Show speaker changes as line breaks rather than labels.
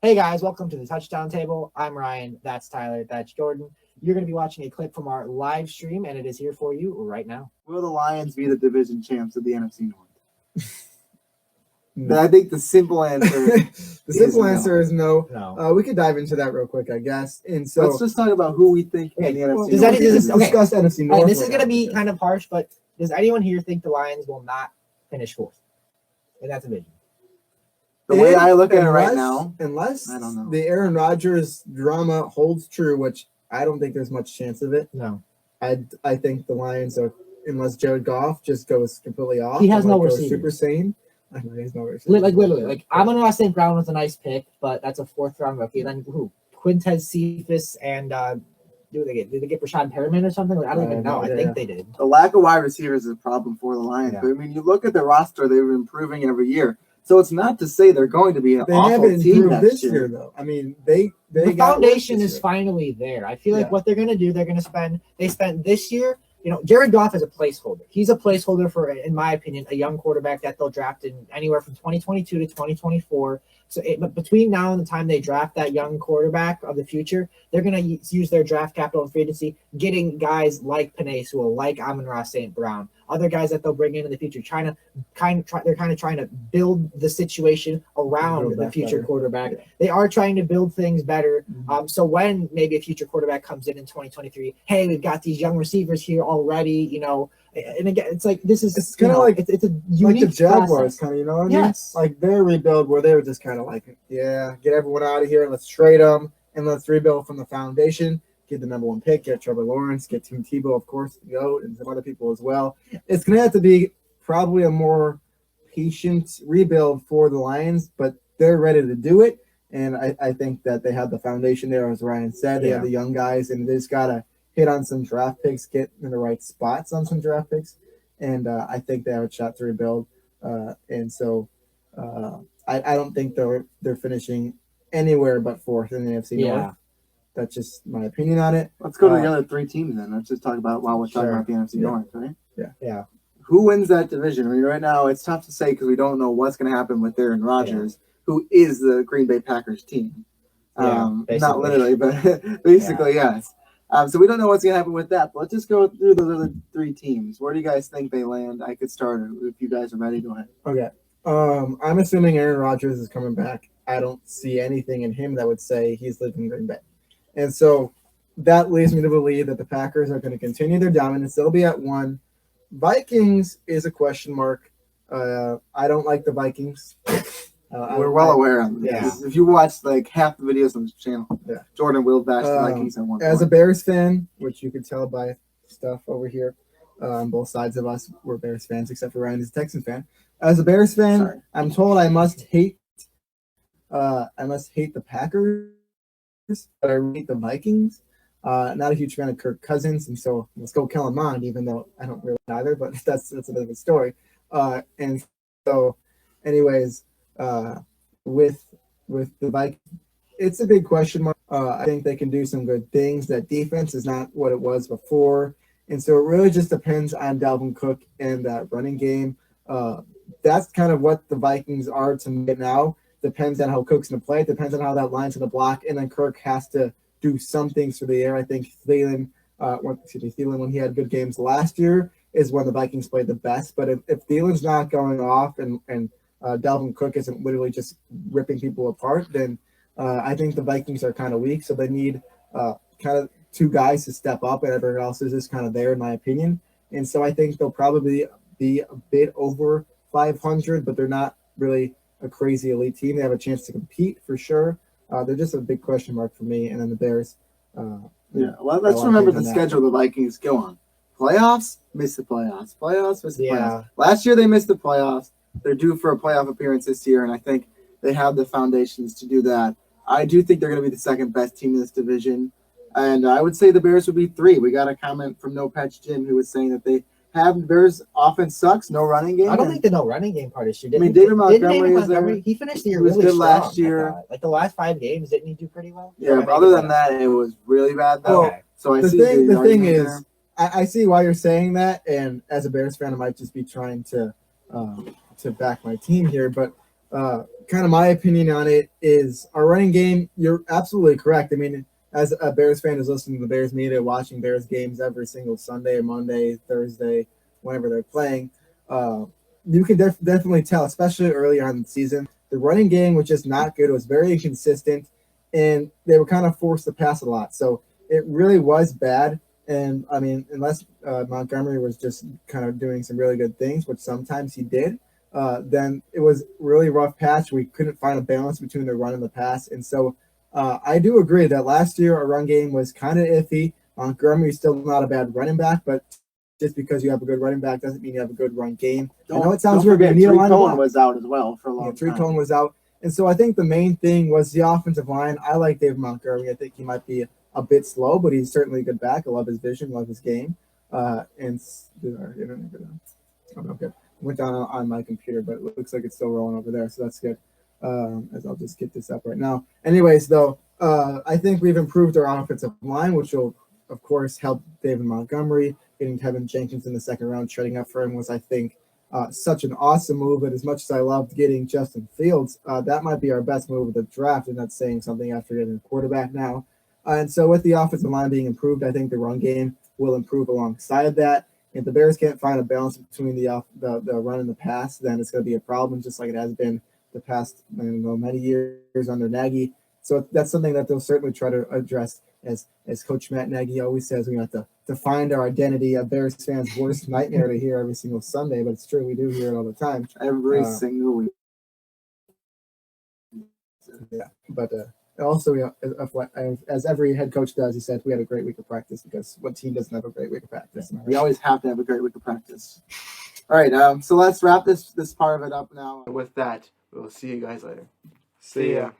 Hey guys, welcome to the Touchdown Table. I'm Ryan, that's Tyler, that's Jordan. You're going to be watching a clip from our live stream, and it is here for you right now.
Will the Lions be the division champs of the NFC North? I think the simple answer
is no.
No.
We could dive into that real quick, I guess. And so
let's just talk about who we think in the NFC North.
discuss NFC North.
This is going to be kind of harsh, but does anyone here think the Lions will not finish fourth in that division?
The way I look at it right now,
unless
I don't know.
the Aaron Rodgers drama holds true, which I don't think there's much chance of it.
No.
I think the Lions are, unless Jared Goff just goes completely off.
He has no
goes
receivers.
Super sane. I know he has no receivers.
Like literally, like Amon-Ra St. Brown was a nice pick, but that's a fourth round rookie. And then who? Quintez Cephas and did they get Rashad Perriman or something? Like, I don't even know. I think they did.
The lack of wide receivers is a problem for the Lions.
Yeah.
But I mean, you look at the roster; they've been improving every year. So it's not to say they're going to be an awful team
this year, though. I mean, the
foundation is finally there. I feel like what they're going to do, they're going to spend. They spent this year. You know, Jared Goff is a placeholder. He's a placeholder for, in my opinion, a young quarterback that they'll draft in anywhere from 2022 to 2024. So, but between now and the time they draft that young quarterback of the future, they're going to use their draft capital and free agency, getting guys like Penei Sewell, like Amon-Ra St. Brown, other guys that they'll bring in the future. They're kind of trying to build the situation around the future quarterback. Yeah. They are trying to build things better. So when maybe a future quarterback comes in 2023, hey, we've got these young receivers here already, you know. And again, it's like it's
kind of like
it's a unique
like the Jaguars
process.
kind of, you know what I mean?
Yes.
Like their rebuild where they were just kind of like, get everyone out of here and let's trade them and let's rebuild from the foundation. Get the number one pick, get Trevor Lawrence, get Tim Tebow, of course, and some other people as well. It's going to have to be probably a more patient rebuild for the Lions, but they're ready to do it. And I think that they have the foundation there, as Ryan said. They have the young guys, and they just got to hit on some draft picks, get in the right spots on some draft picks. And I think they have a shot to rebuild. And so I don't think they're finishing anywhere but fourth in the NFC North. That's just my opinion on it.
Let's go to the other three teams then. Let's just talk about while we're talking about the NFC North, right?
Yeah.
Who wins that division? I mean, right now it's tough to say because we don't know what's going to happen with Aaron Rodgers, who is the Green Bay Packers team. Not literally, but basically, yes. So we don't know what's going to happen with that. But let's just go through the other three teams. Where do you guys think they land? I could start if you guys are ready. Go ahead.
Okay. I'm assuming Aaron Rodgers is coming back. I don't see anything in him that would say he's leaving Green Bay. And so that leads me to believe that the Packers are going to continue their dominance. They'll be at 1. Vikings is a question mark. I don't like the Vikings.
We're well aware of this. Yeah. If you watch like half the videos on this channel, Jordan will bash the Vikings at one point.
As a Bears fan, which you could tell by stuff over here, on both sides of us, we're Bears fans, except for Ryan is a Texan fan. As a Bears fan, I'm told I must hate the Packers, but I hate the Vikings. Not a huge fan of Kirk Cousins, and so let's go Kellen Mond, even though I don't really either, but that's another good story. And so, anyways, with the Vikings, it's a big question mark. I think they can do some good things. That defense is not what it was before, and so it really just depends on Dalvin Cook and that running game. That's kind of what the Vikings are to me now. Depends on how Cook's going to play. It depends on how that line's going to block. And then Kirk has to do some things through the air. I think Thielen, when he had good games last year, is when the Vikings played the best. But if Thielen's not going off and Dalvin Cook isn't literally just ripping people apart, then I think the Vikings are kind of weak. So they need kind of two guys to step up, and everyone else is just kind of there, in my opinion. And so I think they'll probably be a bit over 500, but they're not really a crazy elite team. They have a chance to compete for sure. They're just a big question mark for me. And then the Bears.
Well, let's remember the schedule the Vikings go on. Playoffs, miss the playoffs. Playoffs, miss the playoffs. Last year they missed the playoffs. They're due for a playoff appearance this year, and I think they have the foundations to do that. I do think they're going to be the second best team in this division. And I would say the Bears would be 3. We got a comment from No Patch Jim who was saying that they have Bears offense sucks, no running game.
I don't think the no running game part is true.
I mean, David Montgomery is there.
He finished the year really good
last year.
Like the last 5 games, didn't he do pretty well?
Yeah, but other than that, it was really bad though.
Okay.
So I
the
see
the thing is, I see why you're saying that, and as a Bears fan, I might just be trying to back my team here. But kind of my opinion on it is our running game. You're absolutely correct. I mean, as a Bears fan who's listening to the Bears media, watching Bears games every single Sunday, Monday, Thursday, whenever they're playing, you can definitely tell, especially early on in the season, the running game was just not good. It was very inconsistent, and they were kind of forced to pass a lot. So it really was bad. And I mean, unless Montgomery was just kind of doing some really good things, which sometimes he did, then it was really rough patch. We couldn't find a balance between the run and the pass. And so I do agree that last year our run game was kind of iffy. Montgomery's still not a bad running back, but just because you have a good running back doesn't mean you have a good run game. I know it sounds weird, but
Tariq Cohen was out as well for a long time.
Tariq Cohen was out. And so I think the main thing was the offensive line. I like David Montgomery. I think he might be a bit slow, but he's certainly a good back. I love his vision, love his game. And okay, went down on my computer, but it looks like it's still rolling over there, so that's good. As I'll just get this up right now. Anyways, though, I think we've improved our offensive line, which will, of course, help David Montgomery. Getting Kevin Jenkins in the second round, trading up for him was, I think, such an awesome move. But as much as I loved getting Justin Fields, that might be our best move of the draft, and that's saying something after getting a quarterback now. And so with the offensive line being improved, I think the run game will improve alongside that. If the Bears can't find a balance between the run and the pass, then it's going to be a problem, just like it has been the past many years under Nagy. So that's something that they'll certainly try to address. As Coach Matt Nagy always says, we have to find our identity. A Bears fan's worst nightmare to hear every single Sunday, but it's true. We do hear it all the time.
Every single week.
Yeah, but also, as every head coach does, he said we had a great week of practice because what team doesn't have a great week of practice?
We always have to have a great week of practice. All right, so let's wrap this part of it up now.
With that, we'll see you guys later. See ya.